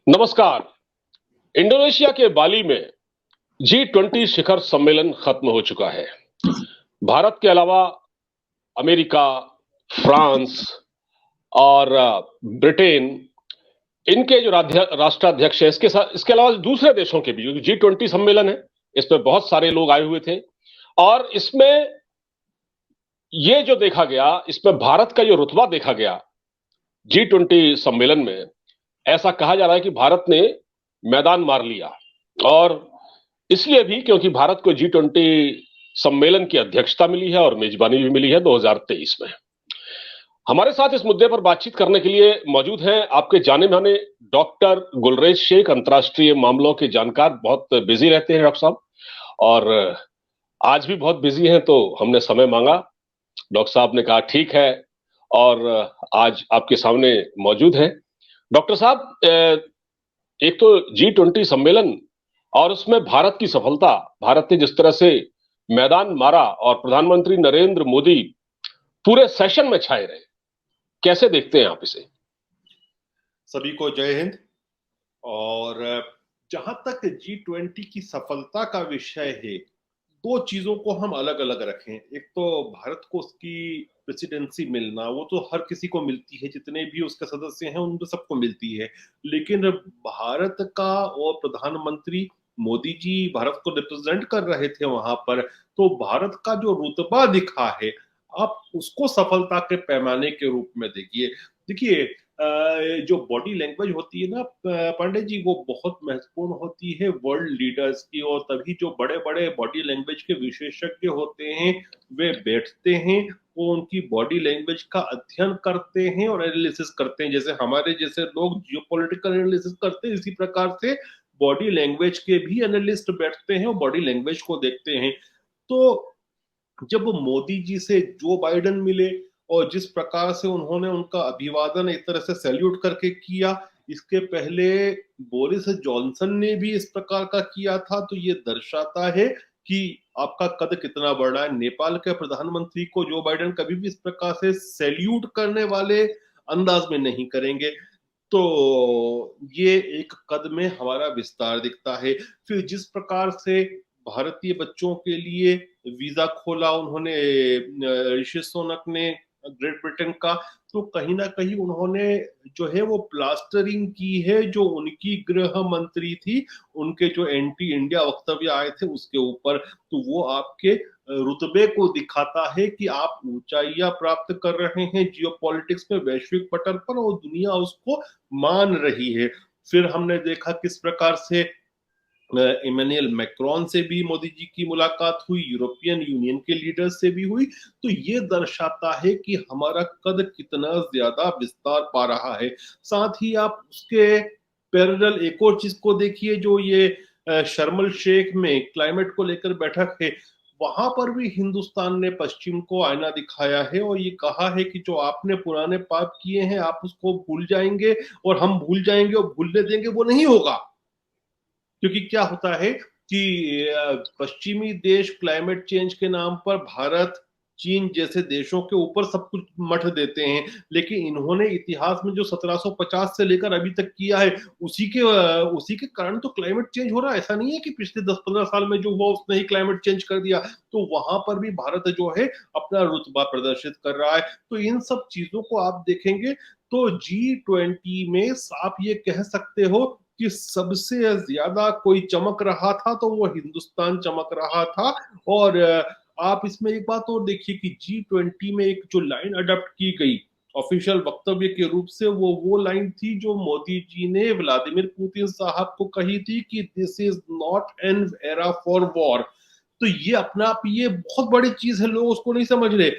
नमस्कार। इंडोनेशिया के बाली में G20 शिखर सम्मेलन खत्म हो चुका है। भारत के अलावा अमेरिका, फ्रांस और ब्रिटेन, इनके जो राष्ट्राध्यक्ष है, इसके अलावा दूसरे देशों के भी G20 सम्मेलन है, इसमें बहुत सारे लोग आए हुए थे। और इसमें ये जो देखा गया, इसमें भारत का जो रुतबा देखा गया G20 सम्मेलन में, ऐसा कहा जा रहा है कि भारत ने मैदान मार लिया। और इसलिए भी क्योंकि भारत को G20 सम्मेलन की अध्यक्षता मिली है और मेजबानी भी मिली है 2023 में। हमारे साथ इस मुद्दे पर बातचीत करने के लिए मौजूद हैं आपके जाने माने डॉक्टर गुलरेज शेख, अंतर्राष्ट्रीय मामलों के जानकार, बहुत बिजी रहते हैं डॉक्टर साहब, और आज भी बहुत बिजी हैं, तो हमने समय मांगा। डॉक्टर साहब ने कहा ठीक है, और आज आपके सामने मौजूद हैं। डॉक्टर साहब, एक तो G20 सम्मेलन और उसमें भारत की सफलता, भारत ने जिस तरह से मैदान मारा और प्रधानमंत्री नरेंद्र मोदी पूरे सेशन में छाए रहे, कैसे देखते हैं आप इसे? सभी को जय हिंद। और जहां तक G20 की सफलता का विषय है, दो चीजों को हम अलग अलग रखें। एक तो भारत को उसकी प्रेसिडेंसी मिलना, वो तो हर किसी को मिलती है, जितने भी उसके सदस्य हैं उनको सबको मिलती है। लेकिन भारत का और प्रधानमंत्री मोदी जी भारत को रिप्रेजेंट कर रहे थे वहां पर, तो भारत का जो रुतबा दिखा है, आप उसको सफलता के पैमाने के रूप में देखिए। देखिए, जो बॉडी लैंग्वेज होती है ना पांडे जी, वो बहुत महत्वपूर्ण होती है वर्ल्ड लीडर्स की। और तभी जो बड़े बड़े बॉडी लैंग्वेज के विशेषज्ञ होते हैं वे बैठते हैं, वो उनकी बॉडी लैंग्वेज का अध्ययन करते हैं और एनालिसिस करते हैं। जैसे हमारे जैसे लोग जियोपॉलिटिकल एनालिसिस करते हैं, इसी प्रकार से बॉडी लैंग्वेज के भी एनालिस्ट बैठते हैं और बॉडी लैंग्वेज को देखते हैं। तो जब मोदी जी से जो बाइडेन मिले और जिस प्रकार से उन्होंने उनका अभिवादन एक तरह से सैल्यूट करके किया, इसके पहले बोरिस जॉनसन ने भी इस प्रकार का किया था, तो ये दर्शाता है कि आपका कद कितना बढ़ रहा है। नेपाल के प्रधानमंत्री को जो बाइडेन कभी भी इस प्रकार से सैल्यूट करने वाले अंदाज में नहीं करेंगे। तो ये एक कद में हमारा विस्तार दिखता है। फिर जिस प्रकार से भारतीय बच्चों के लिए वीजा खोला उन्होंने, ऋषि सुनक ने ग्रेट ब्रिटेन का, तो कहीं ना कहीं उन्होंने जो है वो प्लास्टरिंग की है जो उनकी गृह मंत्री थी, उनके जो एंटी इंडिया वक्तव्य आए थे उसके ऊपर। तो वो आपके रुतबे को दिखाता है कि आप ऊंचाइयां प्राप्त कर रहे हैं जियोपॉलिटिक्स में, वैश्विक पटल पर, और दुनिया उसको मान रही है। फिर हमने देखा किस प्रकार से इमैनुअल मैक्रोन से भी मोदी जी की मुलाकात हुई, यूरोपियन यूनियन के लीडर्स से भी हुई। तो ये दर्शाता है कि हमारा कद कितना ज्यादा विस्तार पा रहा है। साथ ही आप उसके पैरेलल एक और चीज को देखिए, जो ये शर्म शेख में क्लाइमेट को लेकर बैठक है, वहां पर भी हिंदुस्तान ने पश्चिम को आईना दिखाया है और ये कहा है कि जो आपने पुराने पाप किए हैं आप उसको भूल जाएंगे और हम भूल जाएंगे और भूलने देंगे, वो नहीं होगा। क्योंकि क्या होता है कि पश्चिमी देश क्लाइमेट चेंज के नाम पर भारत, चीन जैसे देशों के ऊपर सब कुछ मठ देते हैं, लेकिन इन्होंने इतिहास में जो 1750 से लेकर अभी तक किया है, उसी के कारण तो क्लाइमेट चेंज हो रहा है। ऐसा नहीं है कि पिछले 10-15 साल में जो हुआ उसने ही क्लाइमेट चेंज कर दिया। तो वहां पर भी भारत जो है अपना रुतबा प्रदर्शित कर रहा है। तो इन सब चीजों को आप देखेंगे तो G20 में आप ये कह सकते हो कि सबसे ज्यादा कोई चमक रहा था तो वो हिंदुस्तान चमक रहा था। और आप इसमें एक बात और देखिए कि G20 में एक जो लाइन अडॉप्ट की गई ऑफिशियल वक्तव्य के रूप से, वो लाइन थी जो मोदी जी ने व्लादिमीर पुतिन साहब को कही थी कि this is not an era for war. तो ये अपना आप ये बहुत बड़ी चीज है, लोग उसको नहीं समझ रहे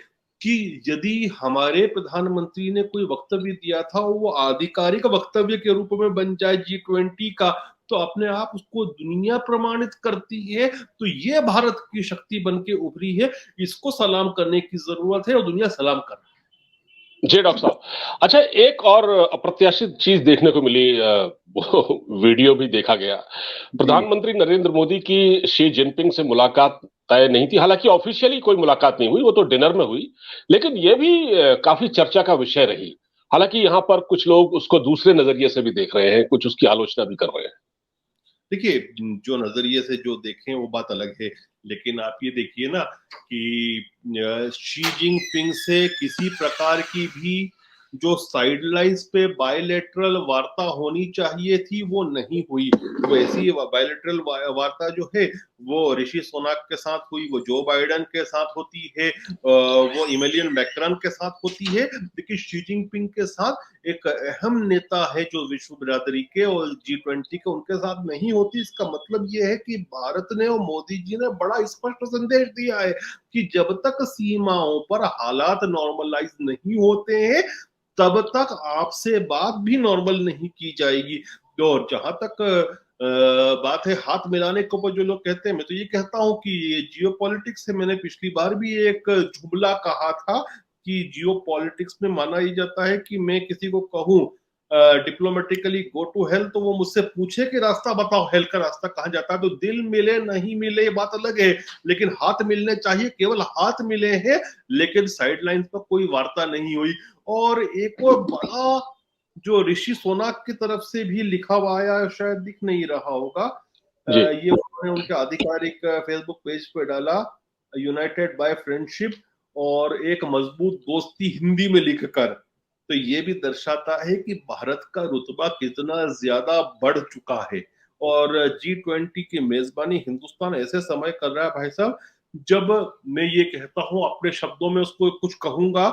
कि यदि हमारे प्रधानमंत्री ने कोई वक्तव्य दिया था वो आधिकारिक वक्तव्य के रूप में बन जाए G20 का, तो अपने आप उसको दुनिया प्रमाणित करती है। तो ये भारत की शक्ति बन के उभरी है, इसको सलाम करने की जरूरत है और दुनिया सलाम कर रही है। जी डॉक्टर साहब, अच्छा, एक और अप्रत्याशित चीज देखने को मिली, वो वीडियो भी देखा गया। प्रधानमंत्री नरेंद्र मोदी की शी जिनपिंग से मुलाकात तय नहीं थी, हालांकि ऑफिशियली कोई मुलाकात नहीं हुई, वो तो डिनर में हुई, लेकिन ये भी काफी चर्चा का विषय रही। हालांकि यहाँ पर कुछ लोग उसको दूसरे नजरिए से भी देख रहे हैं, कुछ उसकी आलोचना भी कर रहे हैं। देखिए, जो नजरिए से जो देखें वो बात अलग है, लेकिन आप ये देखिए ना कि शी जिनपिंग से किसी प्रकार की भी जो साइडलाइंस पे बायलैटरल वार्ता होनी चाहिए थी वो नहीं हुई। वैसी बायलैटरल वार्ता जो है वो ऋषि सुनक के साथ हुई, वो जो बाइडेन के साथ होती है, वो इमैनुअल मैक्रॉन के साथ होती है, लेकिन शी जिनपिंग के साथ एक अहम नेता है जो विश्व बिरादरी के और G20 के, उनके साथ नहीं होती। इसका मतलब यह है कि भारत ने और मोदी जी ने बड़ा स्पष्ट संदेश दिया है कि जब तक सीमाओं पर हालात नॉर्मलाइज नहीं होते हैं तब तक आपसे बात भी नॉर्मल नहीं की जाएगी। और जहां तक बात है हाथ मिलाने के ऊपर जो लोग कहते हैं, मैं तो ये कहता हूं कि ये जियो पॉलिटिक्स है। मैंने पिछली बार भी एक जुमला कहा था कि जियो पॉलिटिक्स में माना ही जाता है कि मैं किसी को कहूं डिप्लोमेटिकली गो टू हेल, तो वो मुझसे पूछे कि रास्ता बताओ, हेल का रास्ता कहाँ जाता है। तो दिल मिले नहीं मिले ये बात अलग है, लेकिन हाथ मिलने चाहिए। केवल हाथ मिले हैं, लेकिन साइडलाइन पर कोई वार्ता नहीं हुई। और एक और बड़ा जो ऋषि सोनाक की तरफ से भी लिखा हुआ आया, शायद दिख नहीं रहा होगा, जी ये उन्होंने उनके आधिकारिक फेसबुक पेज पे डाला, यूनाइटेड बाय फ्रेंडशिप और एक मजबूत दोस्ती, हिंदी में लिखकर। तो ये भी दर्शाता है कि भारत का रुतबा कितना ज्यादा बढ़ चुका है। और G20 की मेजबानी हिंदुस्तान ऐसे समय कर रहा है भाई साहब, जब मैं ये कहता हूं अपने शब्दों में उसको कुछ कहूंगा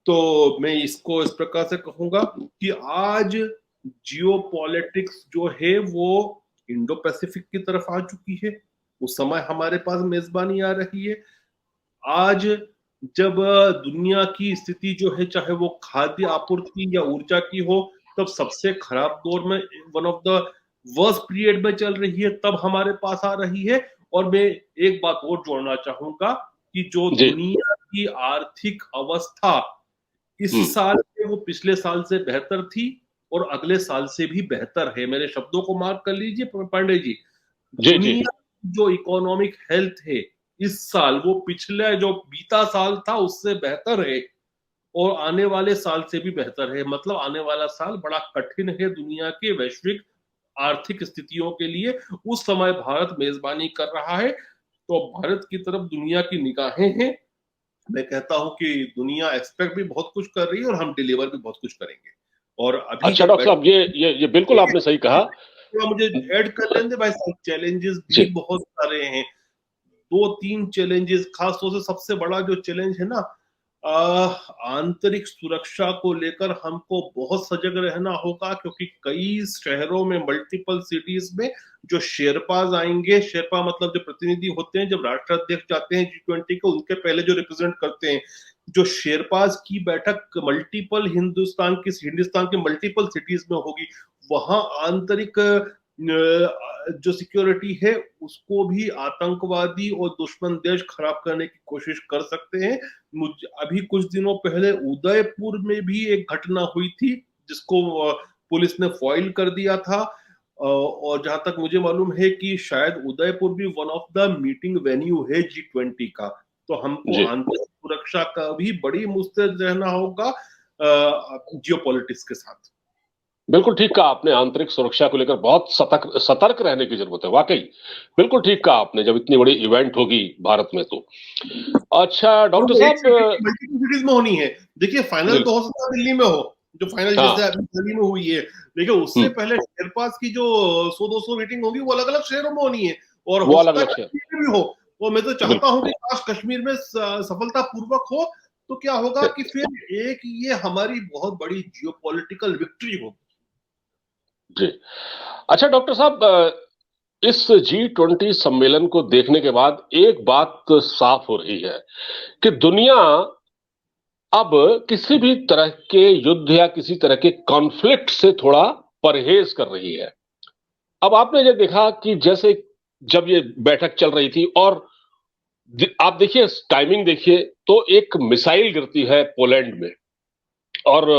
तो मैं इसको इस प्रकार से कहूंगा कि आज जियो पॉलिटिक्स जो है वो इंडो पैसिफिक की तरफ आ चुकी है। उस समय हमारे पास मेजबानी आ रही है। आज जब दुनिया की स्थिति जो है, चाहे वो खाद्य आपूर्ति या ऊर्जा की हो, तब सबसे खराब दौर में, one of the worst period में चल रही है, तब हमारे पास आ रही है। और मैं एक बात और जोड़ना चाहूंगा कि जो जी। दुनिया की आर्थिक अवस्था इस हम्म। साल से वो पिछले साल से बेहतर थी और अगले साल से भी बेहतर है। मेरे शब्दों को मार्क कर लीजिए पांडे जी। जी जी। दुनिया की जो इकोनॉमिक हेल्थ है इस साल, वो पिछले जो बीता साल था उससे बेहतर है और आने वाले साल से भी बेहतर है। मतलब आने वाला साल बड़ा कठिन है दुनिया के वैश्विक आर्थिक स्थितियों के लिए। उस समय भारत मेजबानी कर रहा है, तो भारत की तरफ दुनिया की निगाहें हैं। मैं कहता हूं कि दुनिया एक्सपेक्ट भी बहुत कुछ कर रही है और हम डिलीवर भी बहुत कुछ करेंगे। और अभी अच्छा जब डॉक्टर साहब, ये बिल्कुल आपने सही कहा। थोड़ा मुझे ऐड कर लेने दे भाई, चैलेंजेस भी जी बहुत सारे हैं। दो तीन चैलेंजेस, खासतौर से सबसे बड़ा जो चैलेंज है ना, आंतरिक सुरक्षा को लेकर हमको बहुत सजग रहना होगा, क्योंकि कई शहरों में, मल्टीपल सिटीज में जो शेरपाज आएंगे, शेरपा मतलब जो प्रतिनिधि होते हैं, जब राष्ट्राध्यक्ष जाते हैं G20 को, उनके पहले जो रिप्रेजेंट करते हैं, जो शेरपाज की बैठक मल्टीपल हिंदुस्तान की मल्टीपल सिटीज में होगी, वहां आंतरिक जो सिक्योरिटी है उसको भी आतंकवादी और दुश्मन देश खराब करने की कोशिश कर सकते हैं। अभी कुछ दिनों पहले उदयपुर में भी एक घटना हुई थी जिसको पुलिस ने फॉइल कर दिया था। और जहां तक मुझे मालूम है कि शायद उदयपुर भी one of the meeting venue है G20 का। तो हमको जी। आंतरिक सुरक्षा का भी बड़ी मुस्तैद रहना होगा जियो पॉलिटिक्स के साथ। बिल्कुल ठीक कहा आपने, आंतरिक सुरक्षा को लेकर बहुत सतर्क सतर्क रहने की जरूरत है, वाकई। बिल्कुल ठीक कहा आपने, जब इतनी बड़ी इवेंट होगी भारत में तो। अच्छा और डॉक्टर वो एक साहब। सिटी की मल्टीपल सिटीज में होनी है। देखिए, फाइनल जी। तो हो सकता है दिल्ली में हो, जो फाइनल जैसे हाँ। अभी दिल्ली में हुई है, लेकिन उससे हम्म। पहले शेरपास की जो 100-200 मीटिंग होगी वो अलग अलग शहरों में होनी है। और वो हो अलग सकता है अलग शहर। कश्मीर में भी हो। और मैं तो चाहता बिल्कुल। हूं कि काश कश्मीर में सफलता पूर्वक हो, तो क्या होगा कि फिर एक ये हमारी बहुत बड़ी जियोपॉलिटिकल विक्ट्री होगी। जी। अच्छा डॉक्टर साहब, इस G20 सम्मेलन को देखने के बाद एक बात तो साफ हो रही है कि दुनिया अब किसी भी तरह के युद्ध या किसी तरह के कॉन्फ्लिक्ट से थोड़ा परहेज कर रही है। अब आपने ये देखा कि जैसे जब ये बैठक चल रही थी और आप देखिए, टाइमिंग देखिए, तो एक मिसाइल गिरती है पोलैंड में और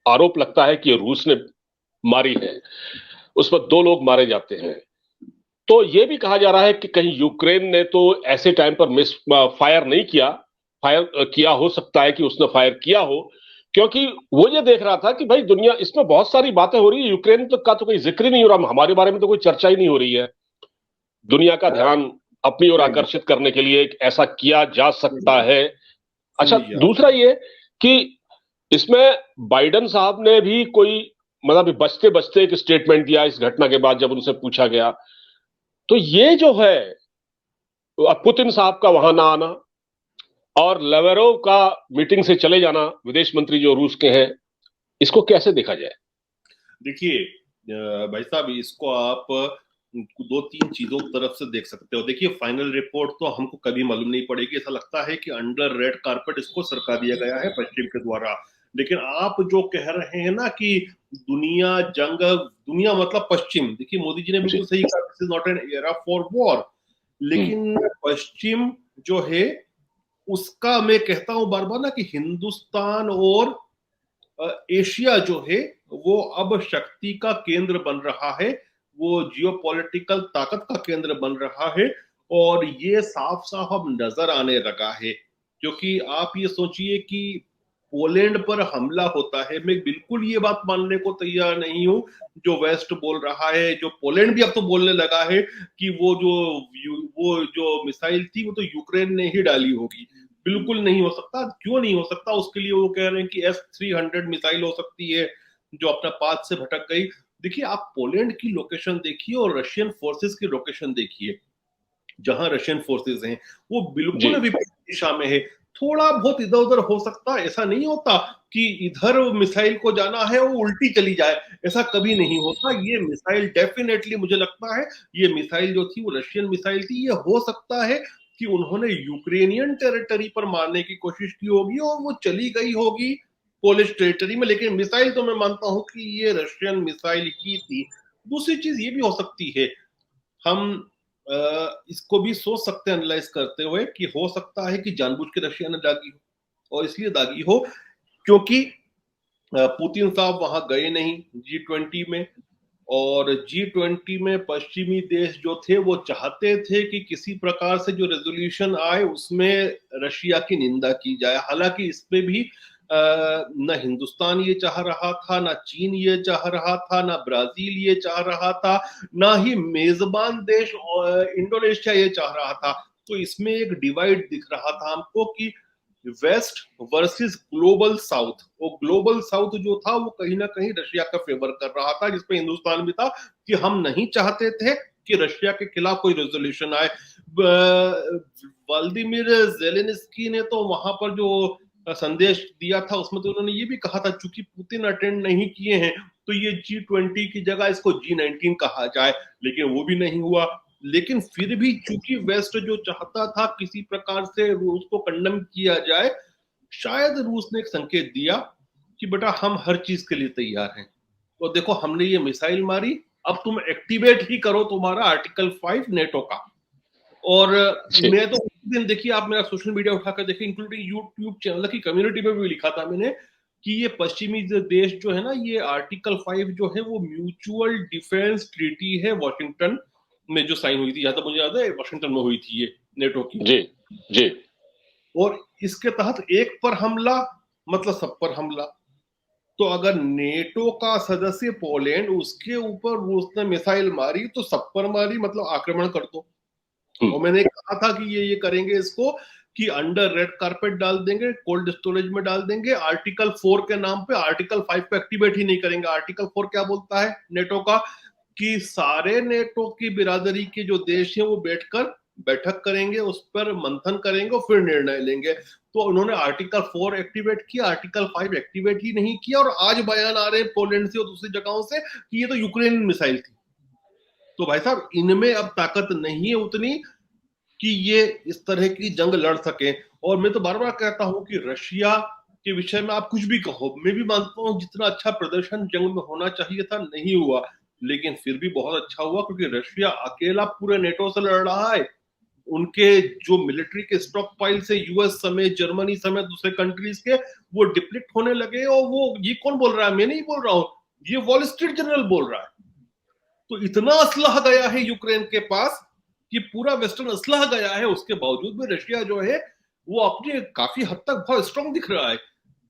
आरोप लगता है कि ये रूस ने मारी है। उस पर 2 लोग मारे जाते हैं। तो यह भी कहा जा रहा है कि कहीं यूक्रेन ने तो ऐसे टाइम पर मिस फायर नहीं किया, फायर किया हो सकता है कि उसने फायर किया हो, क्योंकि वो ये देख रहा था कि भाई दुनिया इसमें बहुत सारी बातें हो रही है, यूक्रेन का तो कोई जिक्र ही नहीं हो रहा, हमारे बारे में तो कोई चर्चा ही नहीं हो रही है। दुनिया का ध्यान अपनी ओर नहीं, आकर्षित करने के लिए ऐसा किया जा सकता है। अच्छा, नहीं यार। दूसरा ये कि इसमें बाइडन साहब ने भी कोई मतलब बचते बचते एक स्टेटमेंट दिया इस घटना के बाद, जब उनसे पूछा गया। तो ये जो है पुतिन साहब का वहां ना आना और लेवरोव का मीटिंग से चले जाना, विदेश मंत्री जो रूस के हैं, इसको कैसे देखा जाए? देखिए भाई साहब, इसको आप दो तीन चीजों की तरफ से देख सकते हो। देखिए, फाइनल रिपोर्ट तो हमको कभी मालूम नहीं पड़ेगी। ऐसा लगता है कि अंडर रेड कारपेट इसको सरका दिया गया है पश्चिम के द्वारा। लेकिन आप जो कह रहे हैं ना कि दुनिया मतलब पश्चिम, देखिए मोदी जी ने बिल्कुल सही कहा, this is not an era for war. लेकिन पश्चिम जो है उसका मैं कहता हूं बार बार ना कि हिंदुस्तान और एशिया जो है वो अब शक्ति का केंद्र बन रहा है, वो जियोपॉलिटिकल ताकत का केंद्र बन रहा है। और ये साफ साफ अब नजर आने लगा है, क्योंकि आप ये सोचिए कि पोलैंड पर हमला होता है। मैं बिल्कुल ये बात मानने को तैयार नहीं हूं जो वेस्ट बोल रहा है, जो पोलैंड भी अब तो बोलने लगा है कि वो जो मिसाइल थी वो तो यूक्रेन ने ही डाली होगी। बिल्कुल नहीं हो सकता। क्यों नहीं हो सकता? उसके लिए वो कह रहे हैं कि S-300 मिसाइल हो सकती है जो अपना पाथ से भटक गई। देखिए, आप पोलैंड की लोकेशन देखिए और रशियन फोर्सेस की लोकेशन देखिए। जहां रशियन फोर्सेस हैं वो जी। बिल्कुल विपरीत दिशा में है। थोड़ा बहुत इधर उधर हो सकता है, ऐसा नहीं होता कि इधर मिसाइल को जाना है वो उल्टी चली जाए, ऐसा कभी नहीं होता। ये मिसाइल डेफिनेटली मुझे लगता है, ये मिसाइल जो थी वो रशियन मिसाइल थी। ये हो सकता है कि उन्होंने यूक्रेनियन टेरिटरी पर मारने की कोशिश की होगी और वो चली गई होगी पोलिश टेरिटरी में, लेकिन मिसाइल तो मैं मानता हूं कि ये रशियन मिसाइल ही थी। दूसरी चीज ये भी हो सकती है, हम इसको भी सोच सकते हैं एनालाइज करते हुए कि हो सकता है कि जानबूझ के रशिया ने दागी हो, और इसलिए दागी हो क्योंकि पुतिन साहब वहां गए नहीं G20 में। और G20 में पश्चिमी देश जो थे वो चाहते थे कि किसी प्रकार से जो रेजोल्यूशन आए उसमें रशिया की निंदा की जाए। हालांकि इस पे भी न हिंदुस्तान ये चाह रहा था, ना चीन ये चाह रहा था, ना ब्राजील ये चाह रहा था, ना ही मेजबान देश इंडोनेशिया ये चाह रहा था। तो इसमें एक डिवाइड दिख रहा था हमको कि वेस्ट वर्सेस ग्लोबल साउथ। वो ग्लोबल साउथ जो था वो कहीं ना कहीं रशिया का फेवर कर रहा था, जिसपे हिंदुस्तान भी था कि हम नहीं चाहते थे कि रशिया के खिलाफ कोई रेजोल्यूशन आए। व्लादिमीर जेलेंस्की ने तो वहां पर जो संदेश दिया था उसमें तो उन्होंने ये भी कहा था, चूंकि पुतिन अटेंड नहीं किए हैं तो ये G20 की जगह इसको G19 कहा जाए, लेकिन वो भी नहीं हुआ। लेकिन फिर भी चूंकि वेस्ट जो चाहता था किसी प्रकार से रूस को कंडम किया जाए, शायद रूस ने एक संकेत दिया कि बेटा हम हर चीज के लिए तैयार हैं। तो देखो, हमने ये मिसाइल मारी, अब तुम एक्टिवेट ही करो तुम्हारा आर्टिकल 5 नेटो का। और मैं तो उस दिन, देखिए आप मेरा सोशल मीडिया उठाकर देखिए, इंक्लूडिंग यूट्यूब चैनल की कम्युनिटी में भी लिखा था मैंने कि ये पश्चिमी देश जो है ना, ये आर्टिकल 5 जो है वो म्यूचुअल डिफेंस ट्रीटी है वॉशिंगटन में जो साइन हुई थी, जहां तक मुझे याद है वॉशिंगटन में हुई थी ये नेटो की। जी जी। और इसके तहत एक पर हमला मतलब सब पर हमला। तो अगर नेटो का सदस्य पोलैंड, उसके ऊपर रूस ने मिसाइल मारी तो सब पर मारी, मतलब आक्रमण कर दो। और मैंने कहा था कि ये करेंगे इसको कि अंडर रेड कारपेट डाल देंगे, कोल्ड स्टोरेज में डाल देंगे, आर्टिकल 4 के नाम पे आर्टिकल 5 को एक्टिवेट ही नहीं करेंगे। आर्टिकल 4 क्या बोलता है नेटो का कि सारे नेटो की बिरादरी के जो देश हैं वो बैठक करेंगे, उस पर मंथन करेंगे और फिर निर्णय लेंगे। तो उन्होंने आर्टिकल 4 एक्टिवेट किया, आर्टिकल 5 एक्टिवेट ही नहीं किया, और आज बयान आ रहे हैं पोलैंड से और दूसरी जगहों से कि ये तो यूक्रेन मिसाइल थी। तो भाई साहब, इनमें अब ताकत नहीं है उतनी कि ये इस तरह की जंग लड़ सके। और मैं तो बार बार कहता हूं कि रशिया के विषय में आप कुछ भी कहो, मैं भी मानता हूं जितना अच्छा प्रदर्शन जंग में होना चाहिए था नहीं हुआ, लेकिन फिर भी बहुत अच्छा हुआ क्योंकि रशिया अकेला पूरे नेटो से लड़ रहा है। उनके जो मिलिट्री के स्टॉक पाइल से यूएस समेत, जर्मनी समेत दूसरे कंट्रीज के, वो डिप्लीट होने लगे। और वो ये कौन बोल रहा है? मैं नहीं बोल रहा हूं, ये वॉल स्ट्रीट जर्नल बोल रहा है। तो इतना असलहा गया है यूक्रेन के पास कि पूरा वेस्टर्न असलहा गया है, उसके बावजूद भी रशिया जो है वो अपने काफी हद तक बहुत स्ट्रांग दिख रहा है।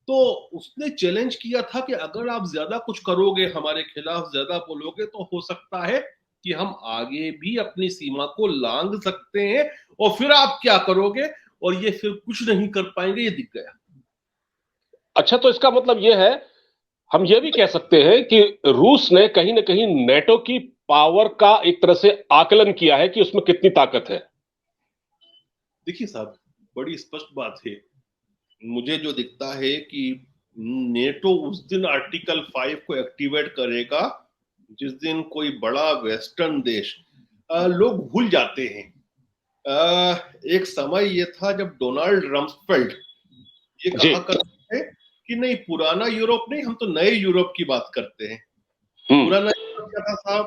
तो उसने चैलेंज किया था कि अगर आप ज्यादा कुछ करोगे, हमारे खिलाफ ज्यादा बोलोगे, तो हो सकता है कि हम आगे भी अपनी सीमा को लांघ सकते हैं, और फिर आप क्या करोगे, और ये फिर कुछ नहीं कर पाएंगे, ये दिख गया। अच्छा, तो इसका मतलब यह है, हम यह भी कह सकते हैं कि रूस ने कहीं ना कहीं नेटो की पावर का एक तरह से आकलन किया है कि उसमें कितनी ताकत है। देखिए साहब, बड़ी स्पष्ट बात है, मुझे जो दिखता है कि नेटो उस दिन आर्टिकल 5 को एक्टिवेट करेगा जिस दिन कोई बड़ा वेस्टर्न देश, लोग भूल जाते हैं, एक समय ये था जब डोनाल्ड रम्सफेल्ड ये जी। कहा करते थे कि नहीं, पुराना यूरोप नहीं, हम तो नए यूरोप की बात करते हैं। हम्म। पुराना यूरोप क्या था साहब?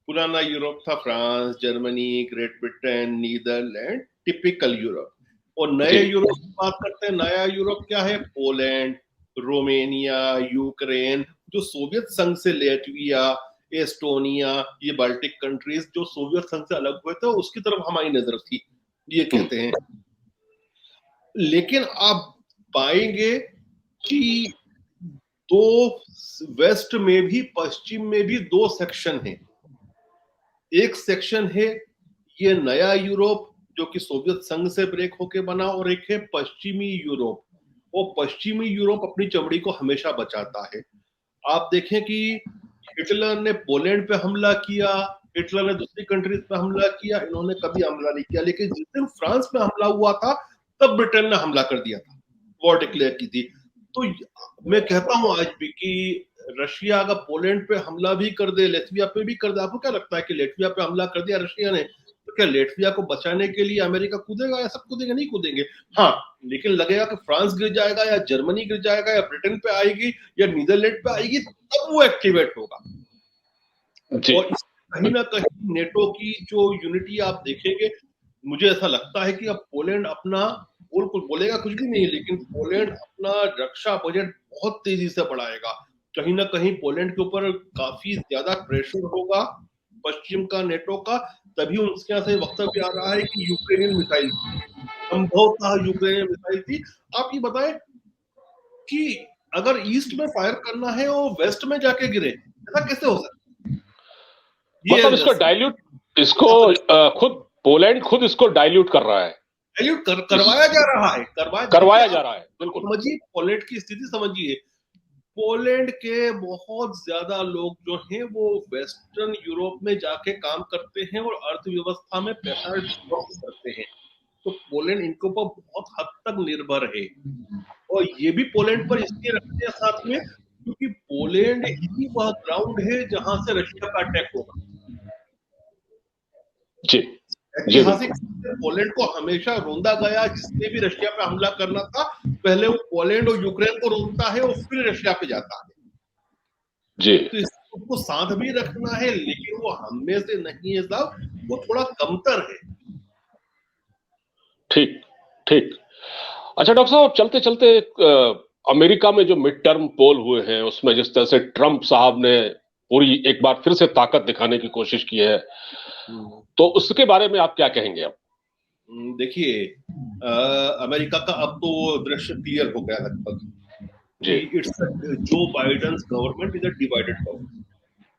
पुराना यूरोप था France, Germany, Great Britain, Netherland, typical Europe. और जी। नए यूरोप की बात करते हैं, नया यूरोप क्या है? पोलैंड, रोमेनिया, यूक्रेन, जो सोवियत संघ से, लेटविया, एस्टोनिया, ये बाल्टिक कंट्रीज जो सोवियत संघ से अलग हुए थे, उसकी तरफ हमारी नजर थी, ये कहते हैं। लेकिन आप पाएंगे कि दो, वेस्ट में भी पश्चिम में भी दो सेक्शन हैं। एक सेक्शन है ये नया यूरोप जो कि सोवियत संघ से ब्रेक होके बना, और एक है पश्चिमी यूरोप। वो पश्चिमी यूरोप अपनी चमड़ी को हमेशा बचाता है। आप देखें कि हिटलर ने पोलैंड पे हमला किया, हिटलर ने दूसरी कंट्रीज पे हमला किया, इन्होंने कभी हमला नहीं किया। लेकिन जिस दिन फ्रांस में हमला हुआ था, तब ब्रिटेन ने हमला कर दिया था, वॉर डिक्लेयर की थी। तो मैं कहता हूं आज भी कि रशिया अगर पोलैंड पे हमला भी कर दे, लेटविया पे भी कर दे, आपको क्या लगता है कि लेटविया पे हमला कर दिया रशिया ने, तो क्या लेटविया को बचाने के लिए अमेरिका कूदेगा या सब कूदेंगे? नहीं कूदेंगे। हाँ, लेकिन लगेगा कि फ्रांस गिर जाएगा या जर्मनी गिर जाएगा या ब्रिटेन पे आएगी या नीदरलैंड पे आएगी, तब वो एक्टिवेट होगा। जी। और कहीं ना कहीं नेटो की जो यूनिटी आप देखेंगे, मुझे ऐसा लगता है कि अब पोलैंड अपना, कुछ बोलेगा कुछ भी नहीं, लेकिन पोलैंड अपना रक्षा बजट बहुत तेजी से बढ़ाएगा। कहीं ना कहीं पोलैंड के ऊपर काफी ज्यादा प्रेशर होगा पश्चिम का, नेटो का। तभी उनके यहाँ से वक्तव्य आ रहा है कि यूक्रेनियन मिसाइल, संभवतः यूक्रेनियन मिसाइल थी। आप ये बताएं कि अगर ईस्ट में फायर करना है और वेस्ट में जाके गिरे, ऐसा कैसे हो सकता है? मतलब ये इसको डाइल्यूट, इसको खुद पोलैंड खुद इसको डाइल्यूट कर रहा है, करवाया जा रहा है, देखिए करवाया जा आप रहा है, बिल्कुल। समझिए पोलैंड की स्थिति समझिए। पोलैंड के बहुत ज्यादा लोग जो हैं वो वेस्टर्न यूरोप में जाके काम करते हैं और अर्थव्यवस्था में पैसा डिस्ट्रीब्यूट करते हैं। तो पोलैंड इनके ऊपर बहुत हद तक निर्भर है, और ये भी पोलैंड पर इसलिए रखते हैं साथ में क्योंकि पोलैंड ही वह ग्राउंड है जहां से रशिया का अटैक होगा। जी। जी, ऐतिहासिक बिल्कुल। पोलैंड को हमेशा रोंदा गया, जिसने भी रशिया पे हमला करना था, पहले वो पोलैंड और यूक्रेन को रोकता है और फिर रशिया पे जाता है। जी। तो इसको साथ भी रखना है, लेकिन वो हम में से नहीं है साहब, वो थोड़ा कमतर है। ठीक। ठीक। अच्छा डॉक्टर साहब, चलते चलते अमेरिका में जो मिड टर्म पोल हुए हैं उसमें जिस तरह से ट्रंप साहब ने पूरी एक बार फिर से ताकत दिखाने की कोशिश की है, तो उसके बारे में आप क्या कहेंगे अब? देखिए, अमेरिका का अब तो दृश्य क्लियर हो गया लगभग जी। कि it's Joe Biden government is a divided government.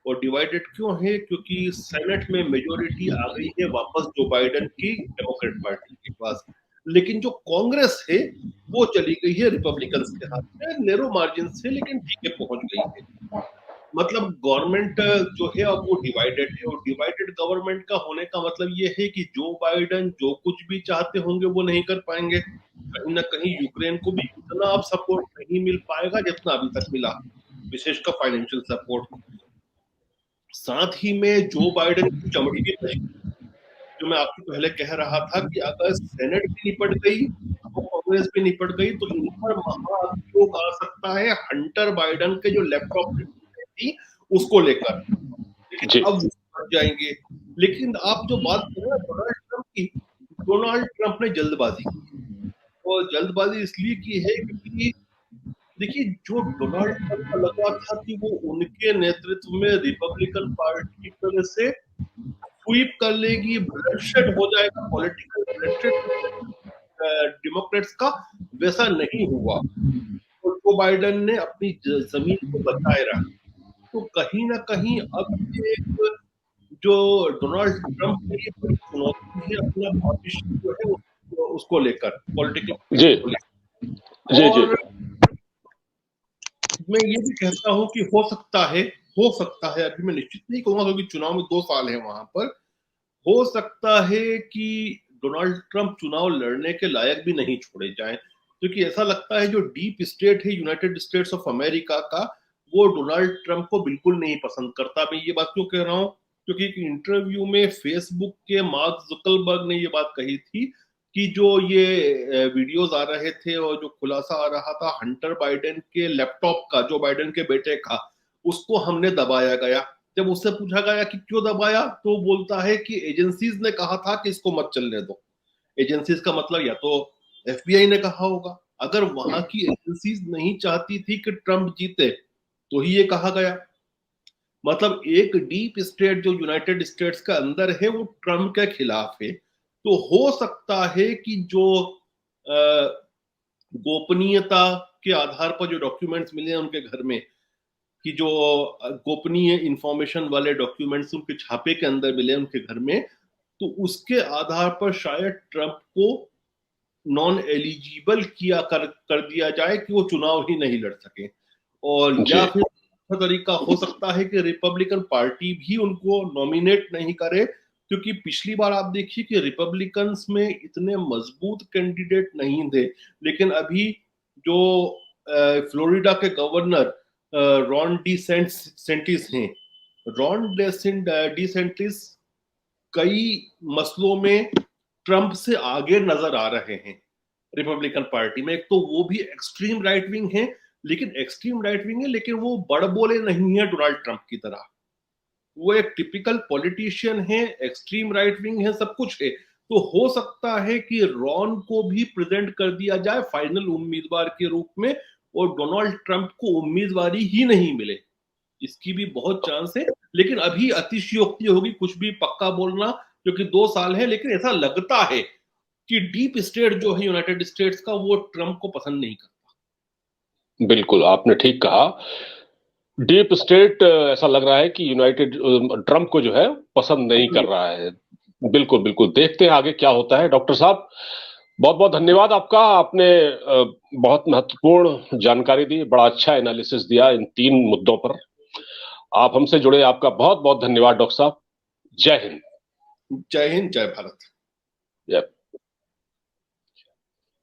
और डिवाइडेड क्यों है? क्योंकि सेनेट में मेजोरिटी आ गई है वापस जो बाइडेन की डेमोक्रेट पार्टी के पास, लेकिन जो कांग्रेस है वो चली गई है रिपब्लिकन के हाथ में, नैरो मार्जिन से, लेकिन ठीक है पहुंच गई है। मतलब गवर्नमेंट जो है अब वो डिवाइडेड है, और डिवाइडेड गवर्नमेंट का होने का मतलब ये है कि जो बाइडेन जो कुछ भी चाहते होंगे वो नहीं कर पाएंगे। कहीं ना कहीं यूक्रेन को भी उतना अब सपोर्ट नहीं मिल पाएगा जितना अभी तक मिला, विशेषकर फाइनेंशियल सपोर्ट। साथ ही में जो बाइडेन की चमड़ी भी बची, जो मैं आपको पहले कह रहा था कि अगर सेनेट भी निपट गई और कांग्रेस भी निपट गई, तो इन पर महाअभियोग आ सकता है हंटर बाइडेन के जो लैपटॉप थी उसको लेकर, लेकिन जी। अब वो जाएंगे। लेकिन आप जो बात कर रहे हैं डोनाल्ड ट्रंप की, डोनाल्ड ट्रंप ने जल्दबाजी की, और जल्दबाजी इसलिए की है क्योंकि देखिए, जो डोनाल्ड ट्रंप को लगा था कि वो उनके नेतृत्व में रिपब्लिकन पार्टी की तरह से स्वीप कर लेगी, ब्लडशेड हो जाएगा, पॉलिटिकल ब्लडशेड डेमोक्रेट्स का, वैसा नहीं हुआ। तो जो बाइडेन ने अपनी जमीन को बचाए रखा। तो कहीं ना कहीं अब ये एक जो डोनाल्ड ट्रंप के लिए बड़ी चुनौती है अपना भविष्य जो है उसको लेकर, पॉलिटिकल जी को लेकर। जी जी और मैं ये भी कहता हूं कि हो सकता है, अभी मैं निश्चित नहीं कहूंगा क्योंकि चुनाव में 2 साल है वहां पर, हो सकता है कि डोनाल्ड ट्रंप चुनाव लड़ने के लायक भी नहीं छोड़े जाएं, क्योंकि ऐसा लगता है जो डीप स्टेट है यूनाइटेड स्टेट्स ऑफ अमेरिका का, वो डोनाल्ड ट्रंप को बिल्कुल नहीं पसंद करता। मैं ये बात क्यों कह रहा हूं, क्योंकि एक इंटरव्यू में फेसबुक के मार्क जुकरबर्ग ने ये बात कही थी कि जो ये वीडियोस आ रहे थे और जो खुलासा आ रहा था हंटर बाइडेन के लैपटॉप का, जो बाइडेन के बेटे का, उसको हमने दबाया गया। जब उससे पूछा गया कि क्यों दबाया, तो बोलता है कि एजेंसीज ने कहा था कि इसको मत चलने दो। एजेंसीज का मतलब या तो एफबीआई ने कहा होगा, अगर वहां की एजेंसीज नहीं चाहती थी कि ट्रंप जीते तो ही ये कहा गया। मतलब एक डीप स्टेट जो यूनाइटेड स्टेट्स का अंदर है वो ट्रंप के खिलाफ है। तो हो सकता है कि जो गोपनीयता के आधार पर जो डॉक्यूमेंट्स मिले हैं उनके घर में, कि जो गोपनीय इंफॉर्मेशन वाले डॉक्यूमेंट्स उनके छापे के अंदर मिले उनके घर में, तो उसके आधार पर शायद ट्रंप को नॉन एलिजिबल कर दिया जाए कि वो चुनाव ही नहीं लड़ सके। और जी या फिर तरीका हो सकता है कि रिपब्लिकन पार्टी भी उनको नॉमिनेट नहीं करे, क्योंकि पिछली बार आप देखिए कि रिपब्लिकन्स में इतने मजबूत कैंडिडेट नहीं थे, लेकिन अभी जो फ्लोरिडा के गवर्नर रॉन डी सेंटिस हैं, रॉन डी सेंटिस कई मसलों में ट्रंप से आगे नजर आ रहे हैं रिपब्लिकन पार्टी में। एक तो वो भी एक्सट्रीम राइट विंग है, लेकिन एक्सट्रीम राइट विंग है लेकिन वो बड़बोले नहीं है डोनाल्ड ट्रंप की तरह। वो एक टिपिकल पॉलिटिशियन है, एक्सट्रीम राइट विंग है, सब कुछ है। तो हो सकता है कि रॉन को भी प्रेजेंट कर दिया जाए फाइनल उम्मीदवार के रूप में, और डोनाल्ड ट्रंप को उम्मीदवारी ही नहीं मिले, इसकी भी बहुत चांस है। लेकिन अभी अतिशयोक्ति होगी कुछ भी पक्का बोलना, क्योंकि 2 साल है। लेकिन ऐसा लगता है कि डीप स्टेट जो है यूनाइटेड स्टेट्स का, वो ट्रंप को पसंद नहीं करता। बिल्कुल आपने ठीक कहा। डीप स्टेट ऐसा लग रहा है कि यूनाइटेड ट्रंप को जो है पसंद नहीं कर रहा है। बिल्कुल बिल्कुल, देखते हैं आगे क्या होता है। डॉक्टर साहब बहुत बहुत धन्यवाद आपका, आपने बहुत महत्वपूर्ण जानकारी दी, बड़ा अच्छा एनालिसिस दिया इन 3 मुद्दों पर। आप हमसे जुड़े, आपका बहुत बहुत धन्यवाद डॉक्टर साहब। जय हिंद। जय हिंद, जय भारत।